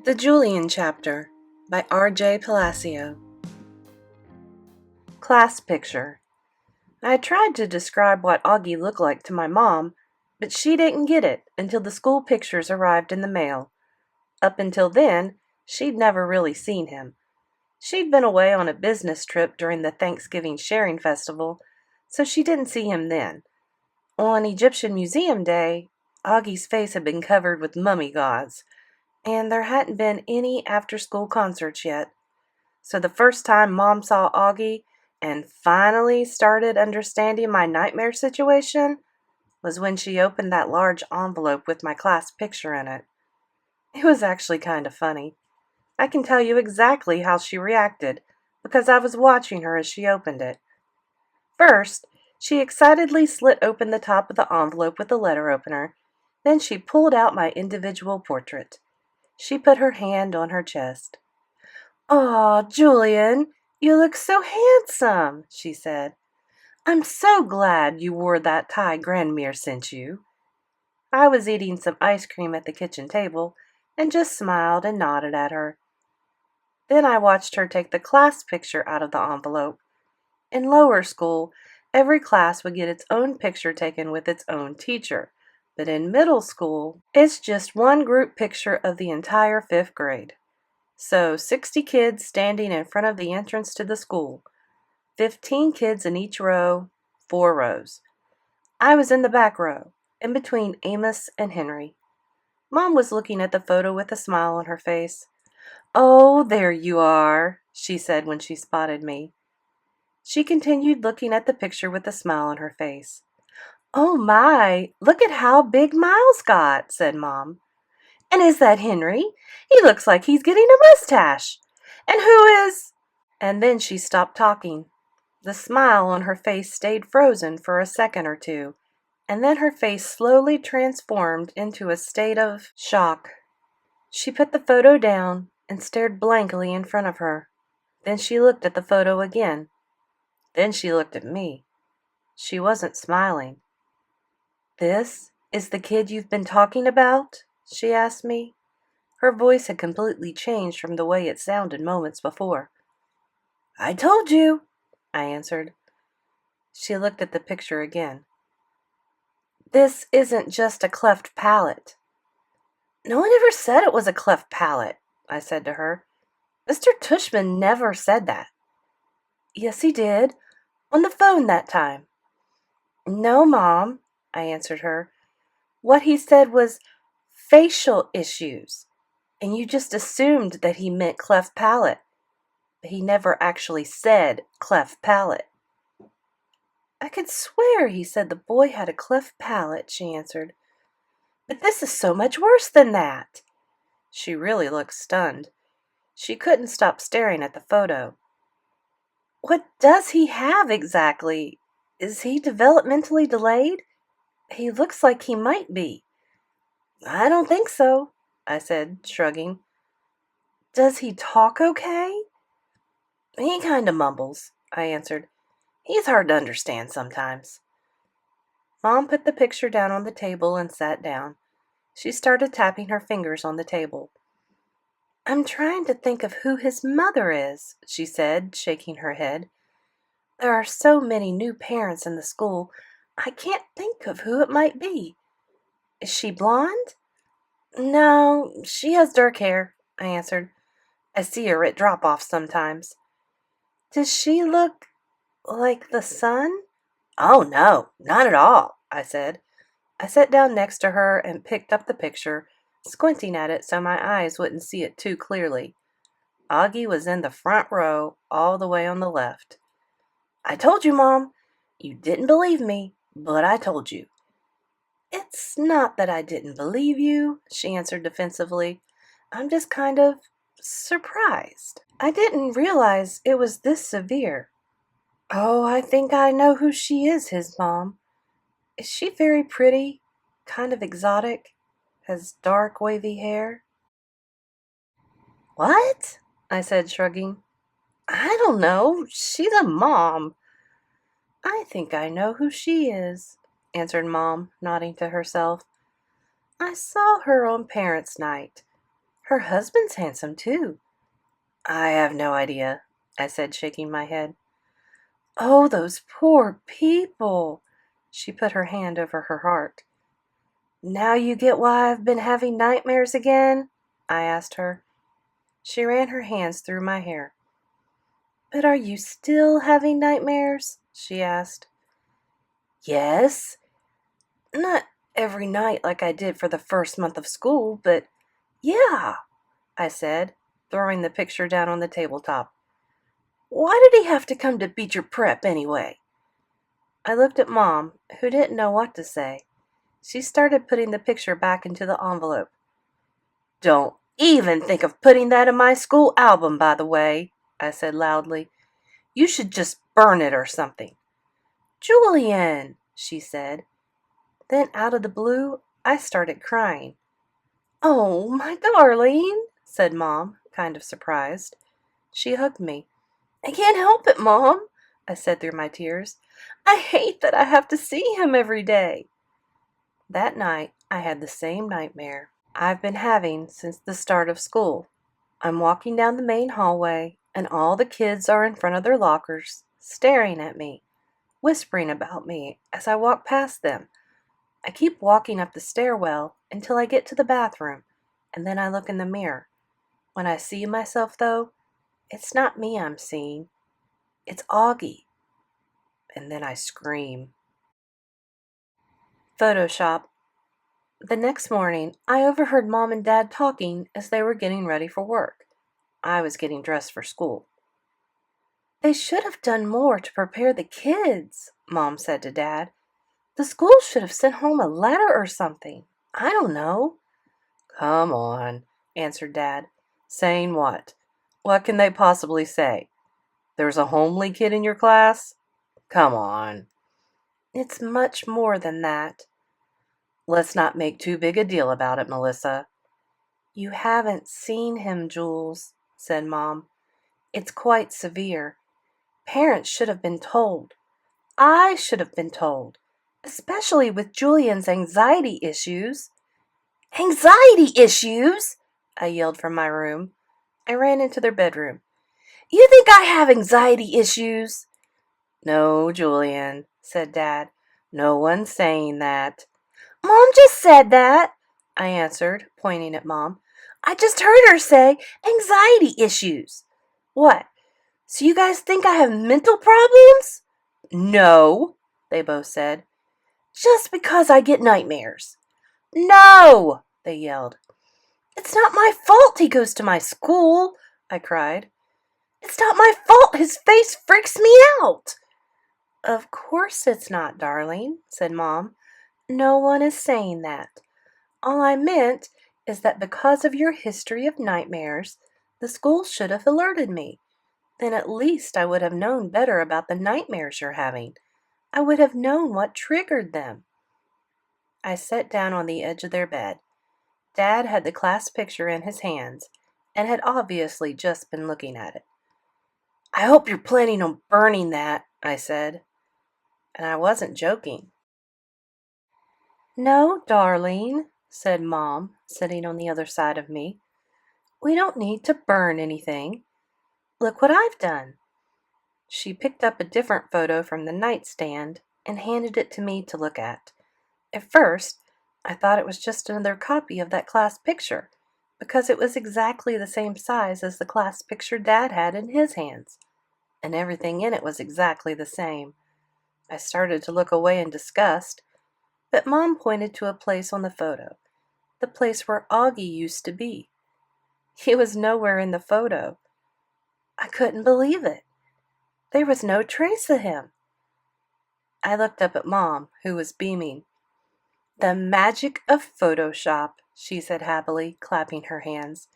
The Julian Chapter by R.J. Palacio. Class picture. I tried to describe what Auggie looked like to my mom, but she didn't get it until the school pictures arrived in the mail. Up until then, she'd never really seen him. She'd been away on a business trip during the Thanksgiving Sharing Festival, so she didn't see him then. On Egyptian Museum Day, Auggie's face had been covered with mummy gods, and there hadn't been any after-school concerts yet. So the first time Mom saw Auggie and finally started understanding my nightmare situation was when she opened that large envelope with my class picture in it. It was actually kind of funny. I can tell you exactly how she reacted because I was watching her as she opened it. First, she excitedly slit open the top of the envelope with the letter opener. Then she pulled out my individual portrait. She put her hand on her chest. "Aw, Julian, you look so handsome," she said. "I'm so glad you wore that tie Grandmere sent you." I was eating some ice cream at the kitchen table and just smiled and nodded at her. Then I watched her take the class picture out of the envelope. In lower school, every class would get its own picture taken with its own teacher. But in middle school, it's just one group picture of the entire 5th grade. So 60 kids standing in front of the entrance to the school. 15 kids in each row, 4 rows. I was in the back row, in between Amos and Henry. Mom was looking at the photo with a smile on her face. "Oh, there you are," she said when she spotted me. She continued looking at the picture with a smile on her face. "Oh my, look at how big Miles got," said Mom. "And is that Henry? He looks like he's getting a mustache. And who is—" And then she stopped talking. The smile on her face stayed frozen for a second or two, and then her face slowly transformed into a state of shock. She put the photo down and stared blankly in front of her. Then she looked at the photo again. Then she looked at me. She wasn't smiling. "This is the kid you've been talking about?" she asked me. Her voice had completely changed from the way it sounded moments before. "I told you," I answered. She looked at the picture again. "This isn't just a cleft palate." "No one ever said it was a cleft palate," I said to her. "Mr. Tushman never said that." "Yes, he did. On the phone that time." "No, Mom," I answered her. "What he said was facial issues, and you just assumed that he meant cleft palate. But he never actually said cleft palate." "I could swear he said the boy had a cleft palate," she answered. "But this is so much worse than that." She really looked stunned. She couldn't stop staring at the photo. "What does he have exactly? Is he developmentally delayed? He looks like he might be." "I don't think so," I said, shrugging. "Does he talk okay?" "He kind of mumbles," I answered. "He's hard to understand sometimes." Mom put the picture down on the table and sat down. She started tapping her fingers on the table. "I'm trying to think of who his mother is," she said, shaking her head. "There are so many new parents in the school, I can't think of who it might be. Is she blonde?" "No, she has dark hair," I answered. "I see her at drop-off sometimes." "Does she look like the sun?" "Oh, no, not at all," I said. I sat down next to her and picked up the picture, squinting at it so my eyes wouldn't see it too clearly. Auggie was in the front row, all the way on the left. "I told you, Mom. You didn't believe me, but I told you." "It's not that I didn't believe you," she answered defensively. "I'm just kind of surprised. I didn't realize it was this severe." "Oh, I think I know who she is, his mom. Is she very pretty? Kind of exotic? Has dark, wavy hair?" "What?" I said, shrugging. "I don't know. She's a mom." "I think I know who she is," answered Mom, nodding to herself. "I saw her on Parents' Night. Her husband's handsome, too. I have no idea, I said, shaking my head. Oh, those poor people. She put her hand over her heart. Now you get why I've been having nightmares again? I asked her. She ran her hands through my hair. But are you still having nightmares? She asked. Yes. Not every night like I did for the first month of school, but yeah, I said, throwing the picture down on the tabletop. Why did he have to come to Beecher Prep anyway? I looked at Mom, who didn't know what to say. She started putting the picture back into the envelope. Don't even think of putting that in my school album, by the way, I said loudly. You should just burn it or something. Julian, she said. Then out of the blue, I started crying. Oh, my darling, said Mom, kind of surprised. She hugged me. I can't help it, Mom, I said through my tears. I hate that I have to see him every day. That night, I had the same nightmare I've been having since the start of school. I'm walking down the main hallway, and all the kids are in front of their lockers, staring at me, whispering about me as I walk past them. I keep walking up the stairwell until I get to the bathroom, and then I look in the mirror. When I see myself, though, it's not me I'm seeing. It's Auggie. And then I scream. Photoshop. The next morning, I overheard Mom and Dad talking as they were getting ready for work. I was getting dressed for school. They should have done more to prepare the kids, Mom said to Dad. The school should have sent home a letter or something. I don't know. Come on, answered Dad. Saying what? What can they possibly say? There's a homely kid in your class? Come on. It's much more than that. Let's not make too big a deal about it, Melissa. You haven't seen him, Jules, said Mom. It's quite severe. Parents should have been told. I should have been told, especially with Julian's anxiety issues. Anxiety issues? I yelled from my room. I ran into their bedroom. You think I have anxiety issues? No, Julian, said Dad. No one's saying that. Mom just said that, I answered, pointing at Mom. I just heard her say anxiety issues. What? So you guys think I have mental problems? No, they both said. Just because I get nightmares. No, they yelled. It's not my fault he goes to my school, I cried. It's not my fault his face freaks me out. Of course it's not, darling, said Mom. No one is saying that. All I meant is that because of your history of nightmares, the school should have alerted me. Then at least I would have known better about the nightmares you're having. I would have known what triggered them. I sat down on the edge of their bed. Dad had the class picture in his hands and had obviously just been looking at it. I hope you're planning on burning that, I said. And I wasn't joking. No, darling, said Mom, sitting on the other side of me. We don't need to burn anything. Look what I've done. She picked up a different photo from the nightstand and handed it to me to look at. At first, I thought it was just another copy of that class picture, because it was exactly the same size as the class picture Dad had in his hands, and everything in it was exactly the same. I started to look away in disgust, but Mom pointed to a place on the photo, the place where Auggie used to be. He was nowhere in the photo. I couldn't believe it. There was no trace of him. I looked up at Mom, who was beaming. The magic of Photoshop, she said happily, clapping her hands.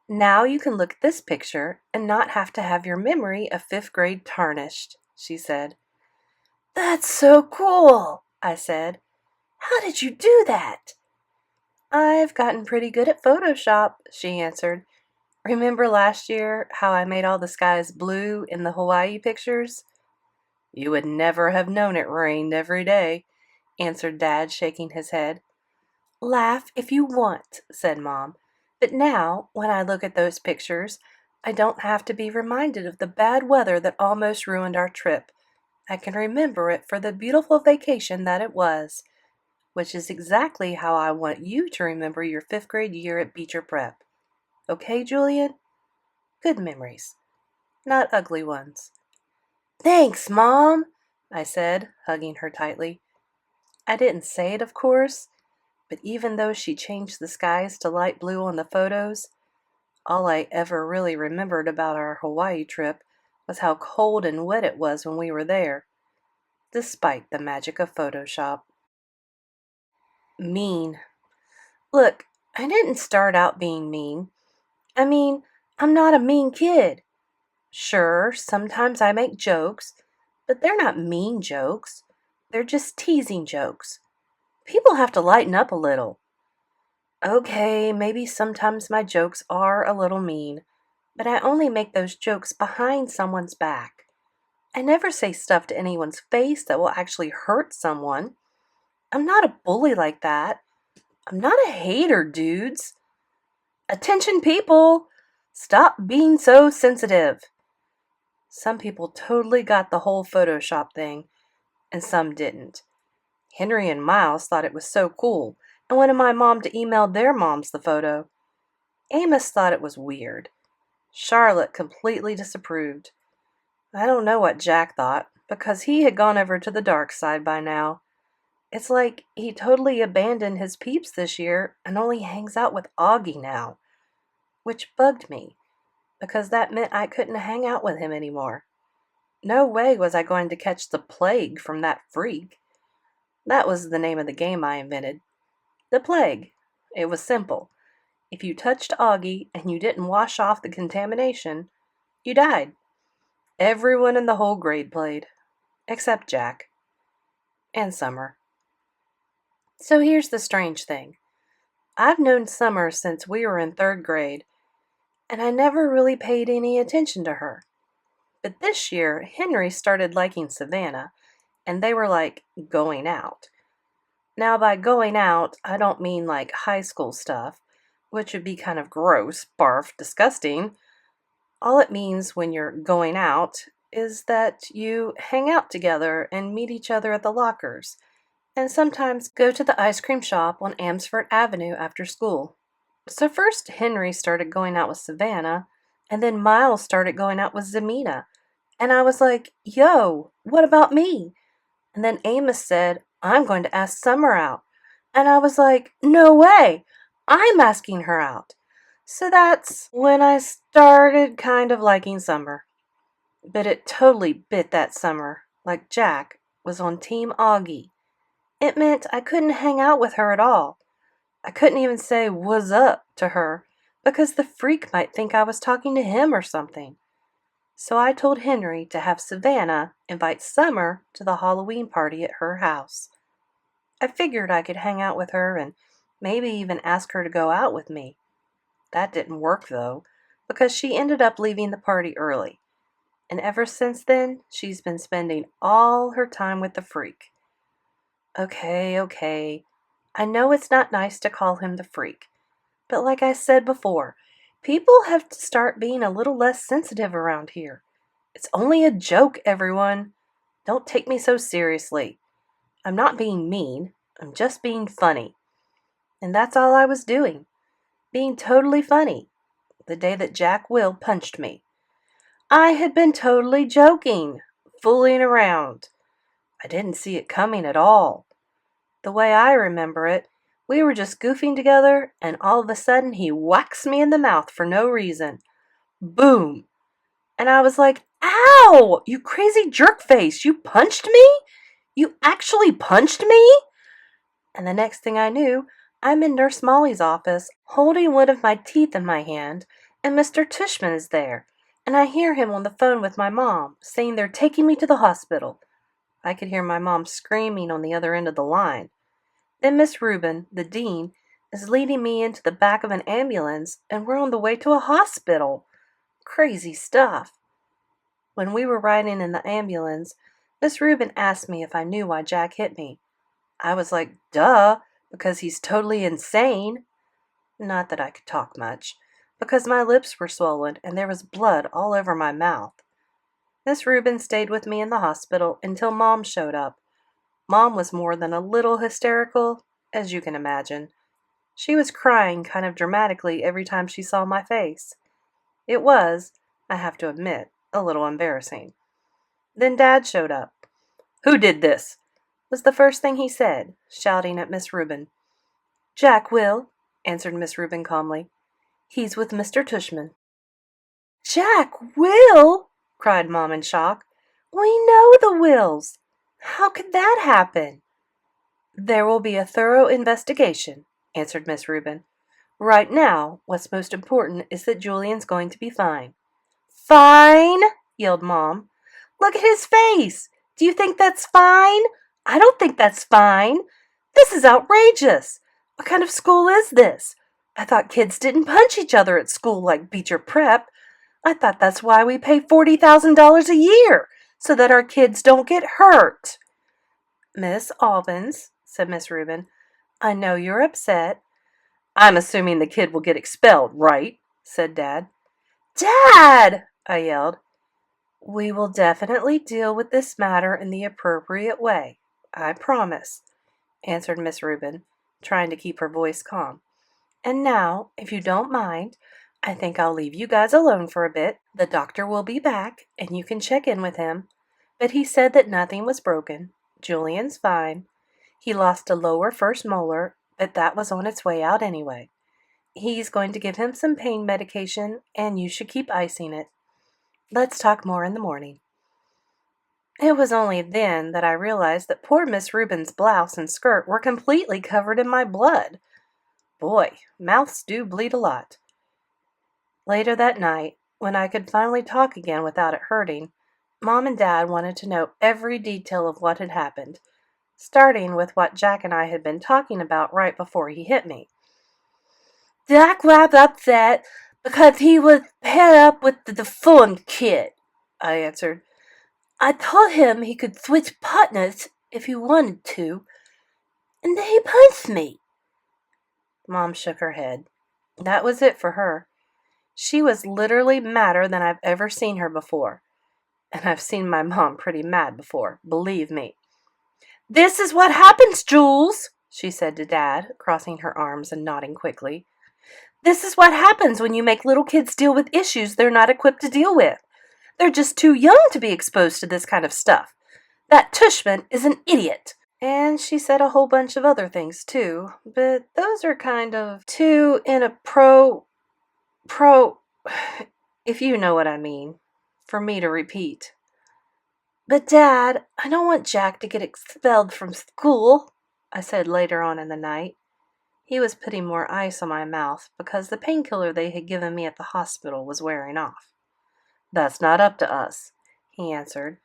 Now you can look at this picture and not have to have your memory of 5th grade tarnished, she said. That's so cool, I said. How did you do that? I've gotten pretty good at Photoshop, she answered. Remember last year how I made all the skies blue in the Hawaii pictures? You would never have known it rained every day, answered Dad, shaking his head. Laugh if you want, said Mom, But now, when I look at those pictures, I don't have to be reminded of the bad weather that almost ruined our trip. I can remember it for the beautiful vacation that it was, which is exactly how I want you to remember your 5th grade year at Beecher Prep. Okay, Julian? Good memories, not ugly ones. Thanks, Mom, I said, hugging her tightly. I didn't say it, of course, but even though she changed the skies to light blue on the photos, all I ever really remembered about our Hawaii trip was how cold and wet it was when we were there, despite the magic of Photoshop. Mean. Look, I didn't start out being mean. I mean, I'm not a mean kid. Sure, sometimes I make jokes, but they're not mean jokes. They're just teasing jokes. People have to lighten up a little. Okay, maybe sometimes my jokes are a little mean, but I only make those jokes behind someone's back. I never say stuff to anyone's face that will actually hurt someone. I'm not a bully like that. I'm not a hater, dudes. Attention, people! Stop being so sensitive. Some people totally got the whole Photoshop thing, and some didn't. Henry and Miles thought it was so cool and wanted my mom to email their moms the photo. Amos thought it was weird. Charlotte completely disapproved. I don't know what Jack thought, because he had gone over to the dark side by now. It's like he totally abandoned his peeps this year and only hangs out with Auggie now, which bugged me, because that meant I couldn't hang out with him anymore. No way was I going to catch the plague from that freak. That was the name of the game I invented. The plague. It was simple. If you touched Auggie and you didn't wash off the contamination, you died. Everyone in the whole grade played, except Jack. And Summer. So here's the strange thing. I've known Summer since we were in 3rd grade, and I never really paid any attention to her. But this year, Henry started liking Savannah, and they were like going out. Now, by going out, I don't mean like high school stuff, which would be kind of gross, barf, disgusting. All it means when you're going out is that you hang out together and meet each other at the lockers, and sometimes go to the ice cream shop on Amsford Avenue after school. So first Henry started going out with Savannah, and then Miles started going out with Zamina. And I was like, yo, what about me? And then Amos said, I'm going to ask Summer out. And I was like, no way, I'm asking her out. So that's when I started kind of liking Summer. But it totally bit that summer, like Jack was on Team Auggie. It meant I couldn't hang out with her at all. I couldn't even say "what's up" to her because the freak might think I was talking to him or something. So I told Henry to have Savannah invite Summer to the Halloween party at her house. I figured I could hang out with her and maybe even ask her to go out with me. That didn't work though, because she ended up leaving the party early. And ever since then, she's been spending all her time with the freak. Okay. I know it's not nice to call him the freak, but like I said before, people have to start being a little less sensitive around here. It's only a joke, everyone. Don't take me so seriously. I'm not being mean, I'm just being funny. And that's all I was doing. Being totally funny. The day that Jack Will punched me. I had been totally joking, fooling around. I didn't see it coming at all. The way I remember it, we were just goofing together, and all of a sudden he whacks me in the mouth for no reason. Boom! And I was like, ow! You crazy jerk face! You punched me? You actually punched me? And the next thing I knew, I'm in Nurse Molly's office, holding one of my teeth in my hand, and Mr. Tushman is there, and I hear him on the phone with my mom, saying they're taking me to the hospital. I could hear my mom screaming on the other end of the line. Then Miss Rubin, the dean, is leading me into the back of an ambulance, and we're on the way to a hospital. Crazy stuff. When we were riding in the ambulance, Miss Rubin asked me if I knew why Jack hit me. I was like, duh, because he's totally insane. Not that I could talk much, because my lips were swollen and there was blood all over my mouth. Miss Rubin stayed with me in the hospital until Mom showed up. Mom was more than a little hysterical, as you can imagine. She was crying kind of dramatically every time she saw my face. It was, I have to admit, a little embarrassing. Then Dad showed up. "Who did this?" was the first thing he said, shouting at Miss Rubin. "Jack will," answered Miss Rubin calmly. "He's with Mr. Tushman." "Jack will?" cried Mom in shock. "We know the Wills. How could that happen?" "There will be a thorough investigation," answered Miss Rubin. "Right now, what's most important is that Julian's going to be fine." "Fine?" yelled Mom. "Look at his face! Do you think that's fine? I don't think that's fine. This is outrageous. What kind of school is this? I thought kids didn't punch each other at school like Beecher Prep. I thought that's why we pay $40,000 a year, so that our kids don't get hurt." "Miss Albans," said Miss Rubin, "I know you're upset." "I'm assuming the kid will get expelled, right?" said Dad. "Dad!" I yelled. "We will definitely deal with this matter in the appropriate way, I promise," answered Miss Rubin, trying to keep her voice calm. "And now, if you don't mind, I think I'll leave you guys alone for a bit. The doctor will be back, and you can check in with him. But he said that nothing was broken. Julian's fine. He lost a lower first molar, but that was on its way out anyway. He's going to give him some pain medication, and you should keep icing it. Let's talk more in the morning." It was only then that I realized that poor Miss Rubin's blouse and skirt were completely covered in my blood. Boy, mouths do bleed a lot. Later that night, when I could finally talk again without it hurting, Mom and Dad wanted to know every detail of what had happened, starting with what Jack and I had been talking about right before he hit me. "Jack was upset because he was paired up with the deformed kid," I answered. "I told him he could switch partners if he wanted to, and then he punched me." Mom shook her head. That was it for her. She was literally madder than I've ever seen her before. And I've seen my mom pretty mad before, believe me. "This is what happens, Jules," she said to Dad, crossing her arms and nodding quickly. "This is what happens when you make little kids deal with issues they're not equipped to deal with. They're just too young to be exposed to this kind of stuff. That Tushman is an idiot." And she said a whole bunch of other things too, but those are kind of too in a if you know what I mean, for me to repeat. "But Dad, I don't want Jack to get expelled from school," I said later on in the night. He was putting more ice on my mouth because the painkiller they had given me at the hospital was wearing off. "That's not up to us," he answered,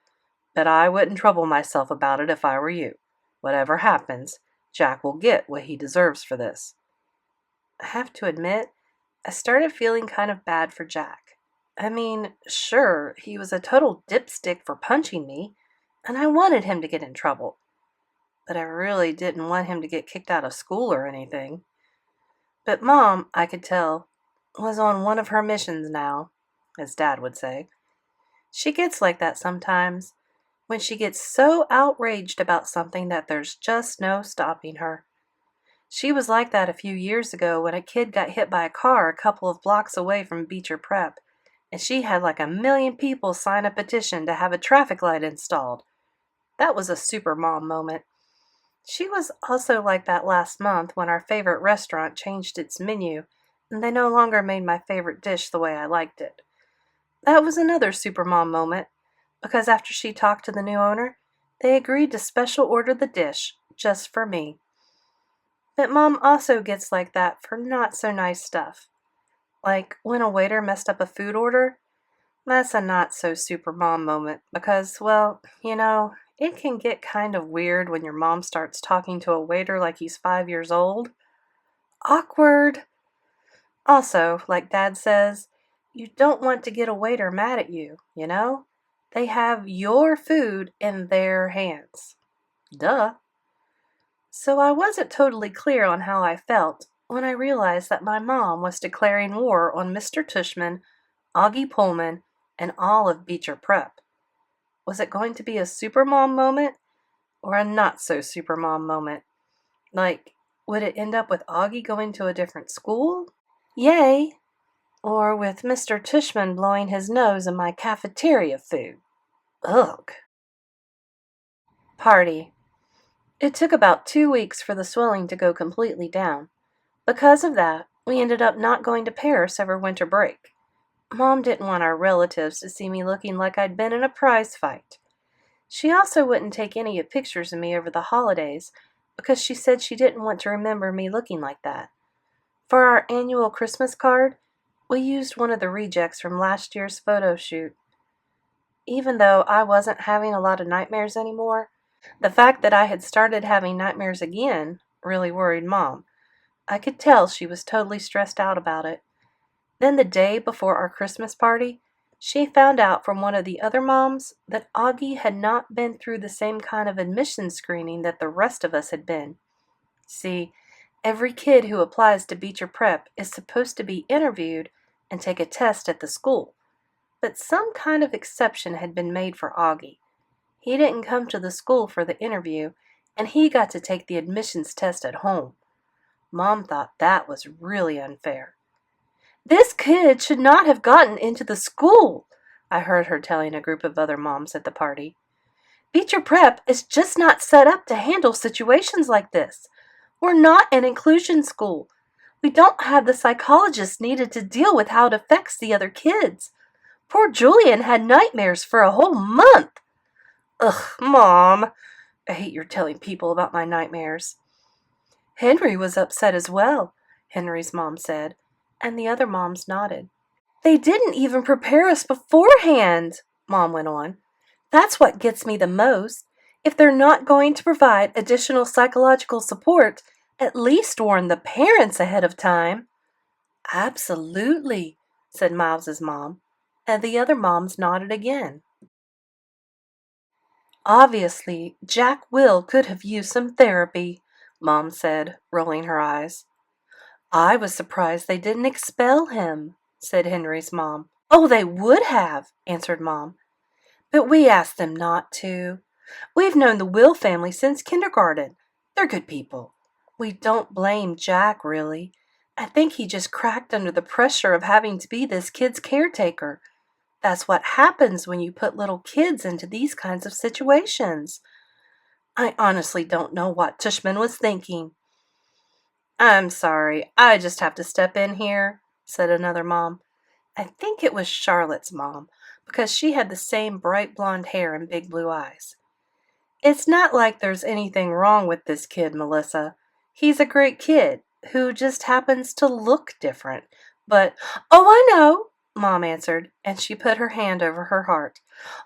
"but I wouldn't trouble myself about it if I were you. Whatever happens, Jack will get what he deserves for this." I have to admit, I started feeling kind of bad for Jack. I mean, sure, he was a total dipstick for punching me, and I wanted him to get in trouble. But I really didn't want him to get kicked out of school or anything. But Mom, I could tell, was on one of her missions now, as Dad would say. She gets like that sometimes, when she gets so outraged about something that there's just no stopping her. She was like that a few years ago when a kid got hit by a car a couple of blocks away from Beecher Prep, and she had like 1,000,000 people sign a petition to have a traffic light installed. That was a super mom moment. She was also like that last month when our favorite restaurant changed its menu, and they no longer made my favorite dish the way I liked it. That was another super mom moment, because after she talked to the new owner, they agreed to special order the dish, just for me. But Mom also gets like that for not so nice stuff. Like when a waiter messed up a food order. That's a not so super mom moment because, well, it can get kind of weird when your mom starts talking to a waiter like he's 5 years old. Awkward. Also, like Dad says, you don't want to get a waiter mad at you, They have your food in their hands. Duh. So I wasn't totally clear on how I felt, when I realized that my mom was declaring war on Mr. Tushman, Augie Pullman, and all of Beecher Prep. Was it going to be a supermom moment or a not-so-supermom moment? Like, would it end up with Augie going to a different school? Yay! Or with Mr. Tushman blowing his nose in my cafeteria food? Ugh! Party. It took about 2 weeks for the swelling to go completely down. Because of that, we ended up not going to Paris over winter break. Mom didn't want our relatives to see me looking like I'd been in a prize fight. She also wouldn't take any pictures of me over the holidays because she said she didn't want to remember me looking like that. For our annual Christmas card, we used one of the rejects from last year's photo shoot. Even though I wasn't having a lot of nightmares anymore, the fact that I had started having nightmares again really worried Mom. I could tell she was totally stressed out about it. Then the day before our Christmas party, she found out from one of the other moms that Augie had not been through the same kind of admission screening that the rest of us had been. See, every kid who applies to Beecher Prep is supposed to be interviewed and take a test at the school. But some kind of exception had been made for Augie. He didn't come to the school for the interview, and he got to take the admissions test at home. Mom thought that was really unfair. "This kid should not have gotten into the school," I heard her telling a group of other moms at the party. "Beecher Prep is just not set up to handle situations like this. We're not an inclusion school. We don't have the psychologists needed to deal with how it affects the other kids. Poor Julian had nightmares for a whole month." Ugh, Mom. I hate your telling people about my nightmares. "Henry was upset as well," Henry's mom said, and the other moms nodded. "They didn't even prepare us beforehand," Mom went on. "That's what gets me the most. If they're not going to provide additional psychological support, at least warn the parents ahead of time." "Absolutely," said Miles's mom, and the other moms nodded again. "Obviously, Jack Will could have used some therapy," Mom said, rolling her eyes. "I was surprised they didn't expel him," said Henry's mom. "Oh, they would have," answered Mom. "But we asked them not to. We've known the Will family since kindergarten. They're good people. We don't blame Jack, really. I think he just cracked under the pressure of having to be this kid's caretaker. That's what happens when you put little kids into these kinds of situations. I honestly don't know what Tushman was thinking." "I'm sorry, I just have to step in here," said another mom. I think it was Charlotte's mom, because she had the same bright blonde hair and big blue eyes. "It's not like there's anything wrong with this kid, Melissa. He's a great kid who just happens to look different. But—" "Oh, I know," Mom answered, and she put her hand over her heart.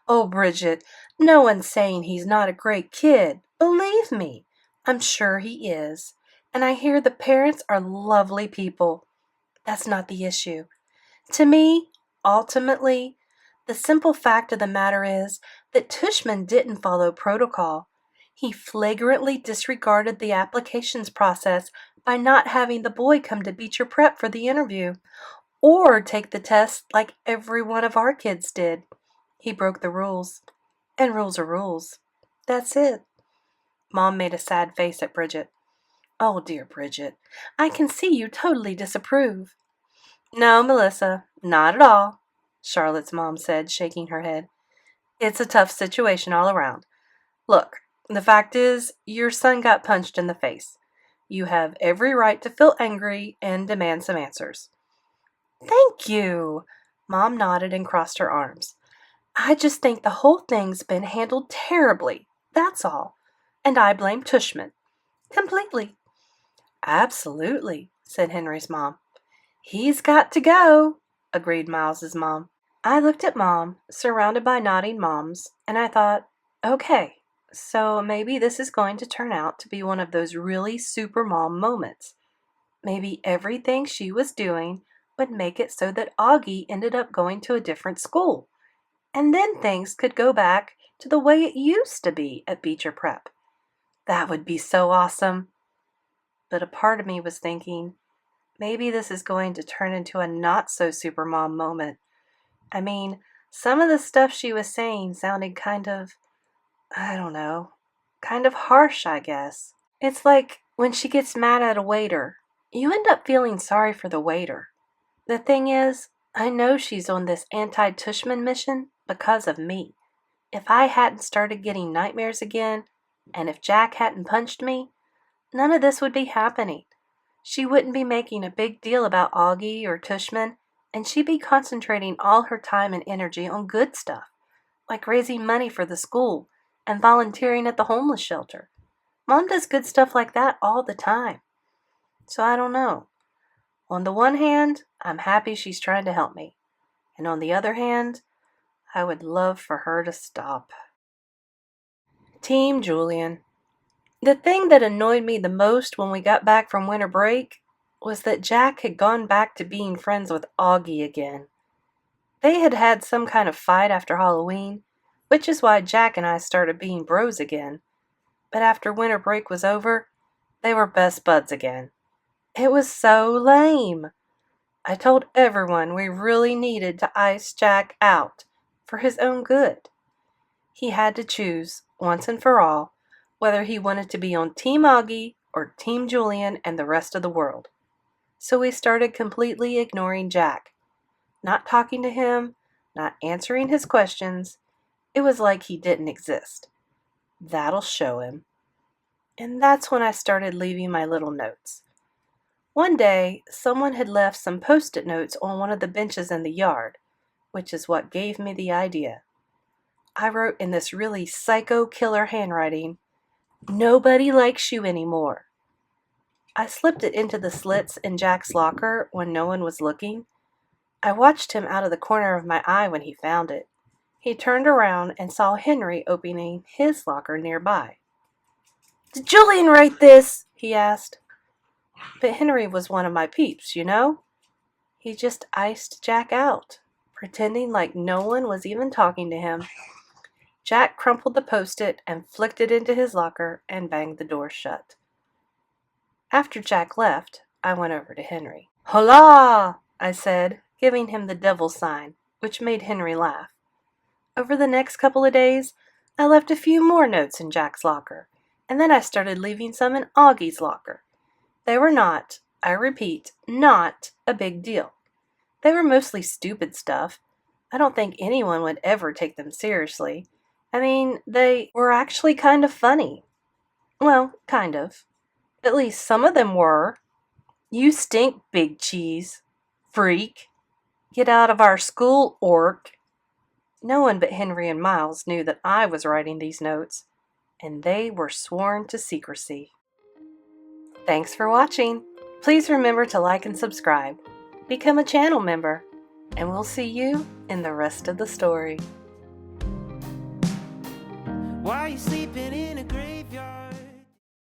"Oh, Bridget, no one's saying he's not a great kid. Believe me, I'm sure he is. And I hear the parents are lovely people. That's not the issue. To me, ultimately, the simple fact of the matter is that Tushman didn't follow protocol. He flagrantly disregarded the applications process by not having the boy come to Beecher Prep for the interview, or take the test like every one of our kids did. He broke the rules. And rules are rules. That's it." Mom made a sad face at Bridget. "Oh, dear Bridget, I can see you totally disapprove." "No, Melissa, not at all," Charlotte's mom said, shaking her head. "It's a tough situation all around. Look, the fact is, your son got punched in the face. You have every right to feel angry and demand some answers." "Thank you," Mom nodded and crossed her arms. "I just think the whole thing's been handled terribly, that's all. And I blame Tushman. Completely." "Absolutely," said Henry's mom. "He's got to go," agreed Miles's mom. I looked at Mom, surrounded by nodding moms, and I thought, okay, so maybe this is going to turn out to be one of those really super mom moments. Maybe everything she was doing would make it so that Augie ended up going to a different school. And then things could go back to the way it used to be at Beecher Prep. That would be so awesome. But a part of me was thinking, maybe this is going to turn into a not-so-supermom moment. I mean, some of the stuff she was saying sounded kind of, I don't know, kind of harsh, I guess. It's like when she gets mad at a waiter, you end up feeling sorry for the waiter. The thing is, I know she's on this anti-Tushman mission because of me. If I hadn't started getting nightmares again, and if Jack hadn't punched me, none of this would be happening. She wouldn't be making a big deal about Auggie or Tushman, and she'd be concentrating all her time and energy on good stuff, like raising money for the school and volunteering at the homeless shelter. Mom does good stuff like that all the time. So I don't know. On the one hand, I'm happy she's trying to help me. And on the other hand, I would love for her to stop. Team Julian. The thing that annoyed me the most when we got back from winter break was that Jack had gone back to being friends with Auggie again. They had had some kind of fight after Halloween, which is why Jack and I started being bros again. But after winter break was over, they were best buds again. It was so lame. I told everyone we really needed to ice Jack out for his own good. He had to choose, once and for all, whether he wanted to be on Team Auggie or Team Julian and the rest of the world. So we started completely ignoring Jack, not talking to him, not answering his questions. It was like he didn't exist. That'll show him. And that's when I started leaving my little notes. One day, someone had left some post-it notes on one of the benches in the yard, which is what gave me the idea. I wrote in this really psycho-killer handwriting, "Nobody likes you anymore." I slipped it into the slits in Jack's locker when no one was looking. I watched him out of the corner of my eye when he found it. He turned around and saw Henry opening his locker nearby. "Did Julian write this?" he asked. But Henry was one of my peeps, you know? He just iced Jack out, pretending like no one was even talking to him. Jack crumpled the post-it and flicked it into his locker and banged the door shut. After Jack left, I went over to Henry. "Hola!" I said, giving him the devil sign, which made Henry laugh. Over the next couple of days, I left a few more notes in Jack's locker, and then I started leaving some in Auggie's locker. They were not, I repeat, not a big deal. They were mostly stupid stuff. I don't think anyone would ever take them seriously. I mean, they were actually kind of funny. Well, kind of. At least some of them were. "You stink, big cheese. Freak. Get out of our school, orc." No one but Henry and Miles knew that I was writing these notes, and they were sworn to secrecy. Thanks for watching. Please remember to like and subscribe. Become a channel member, and we'll see you in the rest of the story. Why you sleeping in a graveyard?